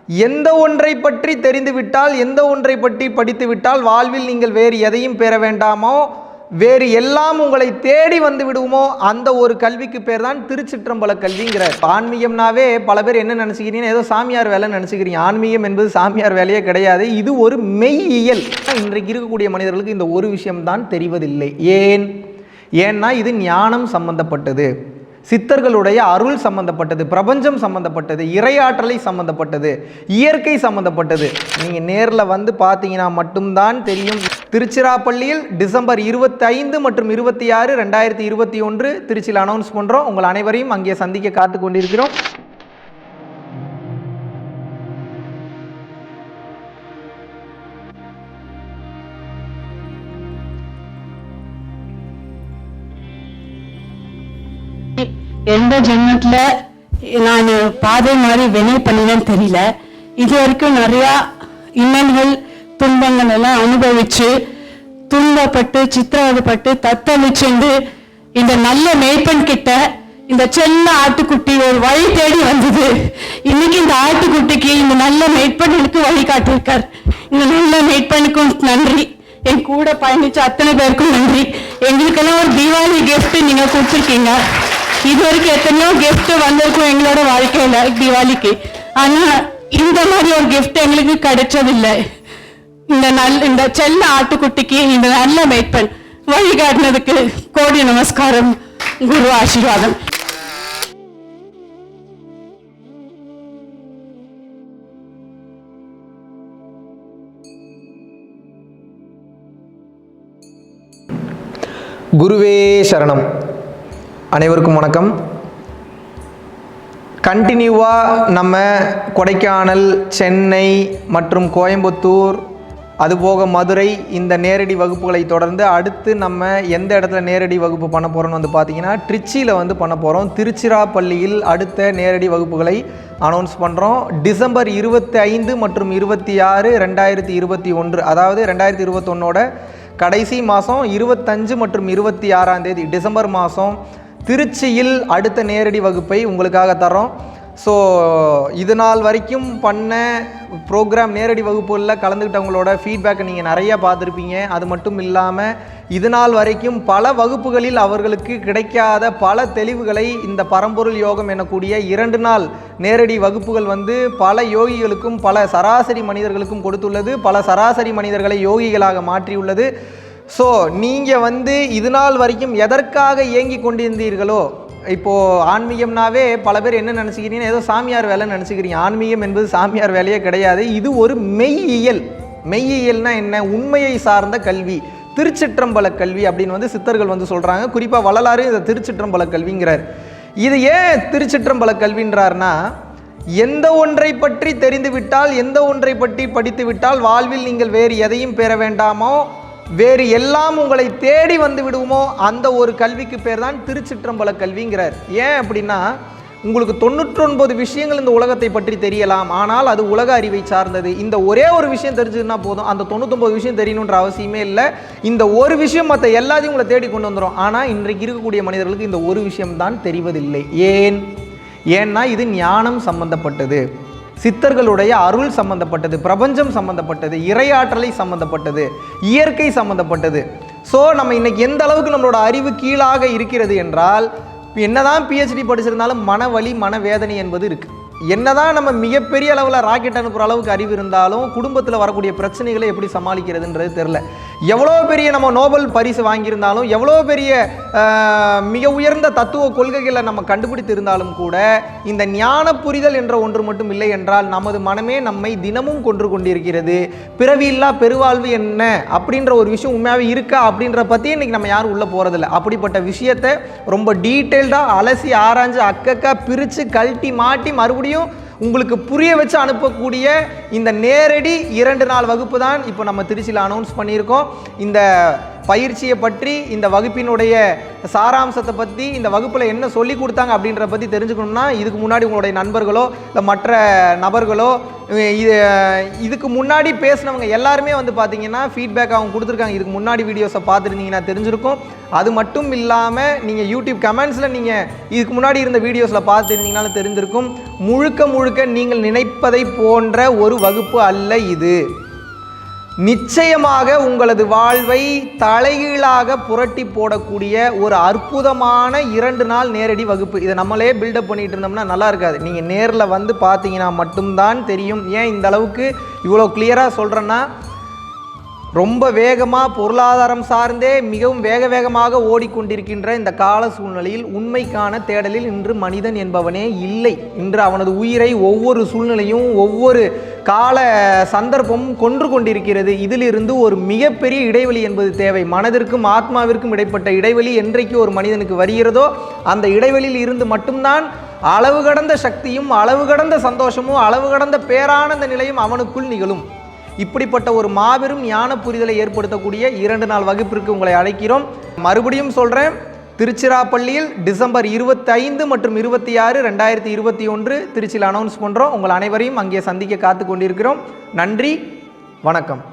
எந்த ஒன்றை பற்றி தெரிந்துவிட்டால், எந்த ஒன்றை பற்றி படித்துவிட்டால் வாழ்வில் நீங்கள் வேறு எதையும் பெற வேண்டாமோ, வேறு எல்லாம் உங்களை தேடி வந்து விடுவோமோ, அந்த ஒரு கல்விக்கு பேர் தான் திருச்சிற்றம்பல கல்விங்கிறார். ஆன்மீகம்னாவே பல பேர் என்ன நினச்சிக்கிறீங்கன்னா, ஏதோ சாமியார் வேலை நினச்சிக்கிறீங்க. ஆன்மீகம் என்பது சாமியார் வேலையே கிடையாது. இது ஒரு மெய்யியல். இன்றைக்கு இருக்கக்கூடிய மனிதர்களுக்கு இந்த ஒரு விஷயம்தான் தெரிவதில்லை. ஏன்னா இது ஞானம் சம்பந்தப்பட்டது, சித்தர்களுடைய அருள் சம்பந்தப்பட்டது, பிரபஞ்சம் சம்பந்தப்பட்டது, இறையாற்றலை சம்பந்தப்பட்டது, இயற்கை சம்பந்தப்பட்டது. நீங்கள் நேரில் வந்து பார்த்தீங்கன்னா மட்டும்தான் தெரியும். திருச்சிராப்பள்ளியில் டிசம்பர் 25 மற்றும் 26, 2021 திருச்சியில் அனௌன்ஸ் பண்ணுறோம். உங்கள் அனைவரையும் அங்கே சந்திக்க காத்து கொண்டிருக்கிறோம். எந்த ஜென்மத்துல நான் பாதை மாதிரி வினை பண்ணினேன்னு தெரியல. இது வரைக்கும் நிறைய இன்னல்கள் துன்பங்கள் எல்லாம் அனுபவிச்சு துன்பப்பட்டு சித்திரவதைப்பட்டு தத்தளிச்சுண்டு இந்த நல்ல மேய்ப்பன் கிட்ட இந்த செல்ல ஆட்டுக்குட்டி ஒரு வழி தேடி வந்தது. இன்னைக்கு இந்த ஆட்டுக்குட்டிக்கு இந்த நல்ல மேய்ப்பனுக்கு வழி காட்டியிருக்கார். இந்த நல்ல மேய்ப்பனுக்கும் நன்றி, என் கூட பயணிச்ச அத்தனை பேருக்கும் நன்றி. எங்களுக்கெல்லாம் ஒரு தீபாவளி கிஃப்ட் நீங்க கொடுத்துருக்கீங்க. இது வரைக்கும் எத்தனையோ கிஃப்ட் வந்திருக்கும் எங்களோட வாழ்க்கையில தீபாவளிக்கு. ஆனா இந்த மாதிரி ஒரு கிஃப்ட் எங்களுக்கு கிடைச்சதில்லை. இந்த செல்ல ஆட்டுக்குட்டிக்கு இந்த நல்ல மேய்ப்பன் வழிகாட்டினதுக்கு கோடி நமஸ்காரம், குரு ஆசீர்வாதம். குருவே சரணம். அனைவருக்கும் வணக்கம். கண்டினியூவாக நம்ம கொடைக்கானல், சென்னை மற்றும் கோயம்புத்தூர், அதுபோக மதுரை இந்த நேரடி வகுப்புகளை தொடர்ந்து அடுத்து நம்ம எந்த இடத்துல நேரடி வகுப்பு பண்ண போகிறோம்னு வந்து பார்த்திங்கன்னா ட்ரிச்சியில் வந்து பண்ண போகிறோம். திருச்சிராப்பள்ளியில் அடுத்த நேரடி வகுப்புகளை அனௌன்ஸ் பண்ணுறோம். டிசம்பர் 25 மற்றும் 26, 2021, அதாவது 2021ஓட கடைசி மாதம் 25 மற்றும் 26ஆம் தேதி டிசம்பர் மாதம் திருச்சியில் அடுத்த நேரடி வகுப்பை உங்களுக்காக தரோம். ஸோ இது நாள் வரைக்கும் பண்ண ப்ரோக்ராம் நேரடி வகுப்புகளில் கலந்துக்கிட்டவங்களோட ஃபீட்பேக்கை நீங்கள் நிறையா பார்த்துருப்பீங்க. அது மட்டும் இல்லாமல் இது நாள் வரைக்கும் பல வகுப்புகளில் அவர்களுக்கு கிடைக்காத பல தெளிவுகளை இந்த பரம்பொருள் யோகம் எனக்கூடிய 2 நாள் நேரடி வகுப்புகள் வந்து பல யோகிகளுக்கும் பல சராசரி மனிதர்களுக்கும் கொடுத்துள்ளது. பல சராசரி மனிதர்களை யோகிகளாக மாற்றியுள்ளது. ஸோ நீங்கள் வந்து இது நாள் வரைக்கும் எதற்காக இயங்கி கொண்டிருந்தீர்களோ, இப்போது ஆன்மீகம்னாவே பல பேர் என்ன நினச்சிக்கிறீங்கன்னா, ஏதோ சாமியார் வேலை நினச்சிக்கிறீங்க. ஆன்மீகம் என்பது சாமியார் வேலையே கிடையாது. இது ஒரு மெய்யியல். மெய்யியல்னா என்ன? உண்மையை சார்ந்த கல்வி, திருச்சிற்றம்பல கல்வி அப்படின்னு வந்து சித்தர்கள் வந்து சொல்கிறாங்க. குறிப்பாக வள்ளலாறு இதை திருச்சிற்றம்பல கல்விங்கிறார். இது ஏன் திருச்சிற்றம்பல கல்வின்றார்னா, எந்த ஒன்றை பற்றி தெரிந்து விட்டால், எந்த ஒன்றை பற்றி படித்து விட்டால் வாழ்வில் நீங்கள் வேறு எதையும் பெற வேண்டாமோ, வேறு எல்லாம் உங்களை தேடி வந்து விடுவோமோ, அந்த ஒரு கல்விக்கு பேர் தான் திருச்சிற்றம்பல கல்விங்கிறார். ஏன் அப்படின்னா, உங்களுக்கு 99 விஷயங்கள் இந்த உலகத்தை பற்றி தெரியலாம், ஆனால் அது உலக அறிவை சார்ந்தது. இந்த ஒரே ஒரு விஷயம் தெரிஞ்சதுன்னா போதும், அந்த 99 விஷயம் தெரியணுன்ற அவசியமே இல்லை. இந்த ஒரு விஷயம் மற்ற எல்லாத்தையும் உங்களை தேடி கொண்டு வந்துடும். ஆனால் இன்றைக்கு இருக்கக்கூடிய மனிதர்களுக்கு இந்த ஒரு விஷயம்தான் தெரிவதில்லை. ஏன்னா இது ஞானம் சம்பந்தப்பட்டது, சித்தர்களுடைய அருள் சம்பந்தப்பட்டது, பிரபஞ்சம் சம்பந்தப்பட்டது, இறையாற்றலை சம்பந்தப்பட்டது, இயற்கை சம்பந்தப்பட்டது. ஸோ நம்ம இன்னைக்கு எந்த அளவுக்கு நம்மளோட அறிவு கீழாக இருக்கிறது என்றால், என்னதான் PhD படிச்சிருந்தாலும் மனவலி மனவேதனை என்பது இருக்குது. என்னதான் நம்ம மிகப்பெரிய அளவில் ராக்கெட் அனுப்புகிற அளவுக்கு அறிவு இருந்தாலும் குடும்பத்தில் வரக்கூடிய பிரச்சனைகளை எப்படி சமாளிக்கிறதுன்றது தெரில. எவ்வளோ பெரிய நம்ம நோபல் பரிசு வாங்கியிருந்தாலும், எவ்வளோ பெரிய மிக உயர்ந்த தத்துவ கொள்கைகளை நம்ம கண்டுபிடித்து இருந்தாலும் கூட இந்த ஞான புரிதல் என்ற ஒன்று மட்டும் இல்லை என்றால் நமது மனமே நம்மை தினமும் கொன்று கொண்டிருக்கிறது. பிறவியில்லா பெருவாழ்வு என்ன அப்படின்ற ஒரு விஷயம் உண்மையாகவே இருக்கா அப்படின்ற பற்றி இன்றைக்கி நம்ம யாரும் உள்ளே போகிறதில்ல. அப்படிப்பட்ட விஷயத்தை ரொம்ப டீட்டெயில்டாக அலசி ஆராய்ஞ்சு அக்கக்கா பிரித்து கழட்டி மாட்டி மறுபடியும் உங்களுக்கு புரிய வச்சு அனுப்பக்கூடிய இந்த நேரடி 2 நாள் வகுப்பு தான் இப்போ நம்ம திருச்சியில் அனௌன்ஸ் பண்ணியிருக்கோம். இந்த பயிற்சியை பற்றி, இந்த வகுப்பினுடைய சாராம்சத்தை பற்றி, இந்த வகுப்பில் என்ன சொல்லி கொடுத்தாங்க அப்படின்ற பற்றி தெரிஞ்சுக்கணும்னா இதுக்கு முன்னாடி உங்களுடைய நண்பர்களோ இல்லை மற்ற நபர்களோ இதுக்கு முன்னாடி பேசினவங்க எல்லாருமே வந்து பார்த்தீங்கன்னா ஃபீட்பேக் அவங்க கொடுத்துருக்காங்க. இதுக்கு முன்னாடி வீடியோஸை பார்த்துருந்தீங்கன்னா தெரிஞ்சிருக்கும். அது மட்டும் இல்லாமல் நீங்கள் யூடியூப் கமெண்ட்ஸில் நீங்கள் இதுக்கு முன்னாடி இருந்த வீடியோஸில் பார்த்துருந்தீங்கனாலும் தெரிஞ்சிருக்கும். முழுக்க நீங்கள் நினைப்பதை போன்ற ஒரு வகுப்பு அல்ல இது. நிச்சயமாக உங்களது வாழ்வை தலைகீழாக புரட்டி போடக்கூடிய ஒரு அற்புதமான 2 நாள் நேரடி வகுப்பு. இதை நம்மளே பில்டப் பண்ணிட்டு இருந்தோம்னா நல்லா இருக்காது. நீங்கள் நேரில் வந்து பார்த்தீங்கன்னா மட்டும்தான் தெரியும். ஏன் இந்த அளவுக்கு இவ்வளோ கிளியராக சொல்கிறேன்னா, ரொம்ப வேகமாக பொருளாதாரம் சார்ந்தே மிகவும் வேகமாக ஓடிக்கொண்டிருக்கின்ற இந்த கால சூழ்நிலையில் உண்மைக்கான தேடலில் இன்று மனிதன் என்பவனே இல்லை. இன்று அவனது உயிரை ஒவ்வொரு சூழ்நிலையும் ஒவ்வொரு கால சந்தர்ப்பமும் கொன்று கொண்டிருக்கிறது. இதிலிருந்து ஒரு மிகப்பெரிய இடைவெளி என்பது தேவை. மனதிற்கும் ஆத்மாவிற்கும் இடைப்பட்ட இடைவெளி என்றைக்கு ஒரு மனிதனுக்கு வருகிறதோ அந்த இடைவெளியில் இருந்து மட்டும்தான் அளவு கடந்த சக்தியும் அளவு கடந்த சந்தோஷமும் அளவு கடந்த பேரானந்த நிலையும் அவனுக்குள் நிகழும். இப்படிப்பட்ட ஒரு மாபெரும் ஞான புரிதலை ஏற்படுத்தக்கூடிய 2 நாள் வகுப்பிற்கு உங்களை அழைக்கிறோம். மறுபடியும் சொல்கிறேன், திருச்சிராப்பள்ளியில் டிசம்பர் 25 மற்றும் 26, 2021 திருச்சியில் அனௌன்ஸ் பண்ணுறோம். உங்கள் அனைவரையும் அங்கே சந்திக்க காத்து கொண்டிருக்கிறோம். நன்றி, வணக்கம்.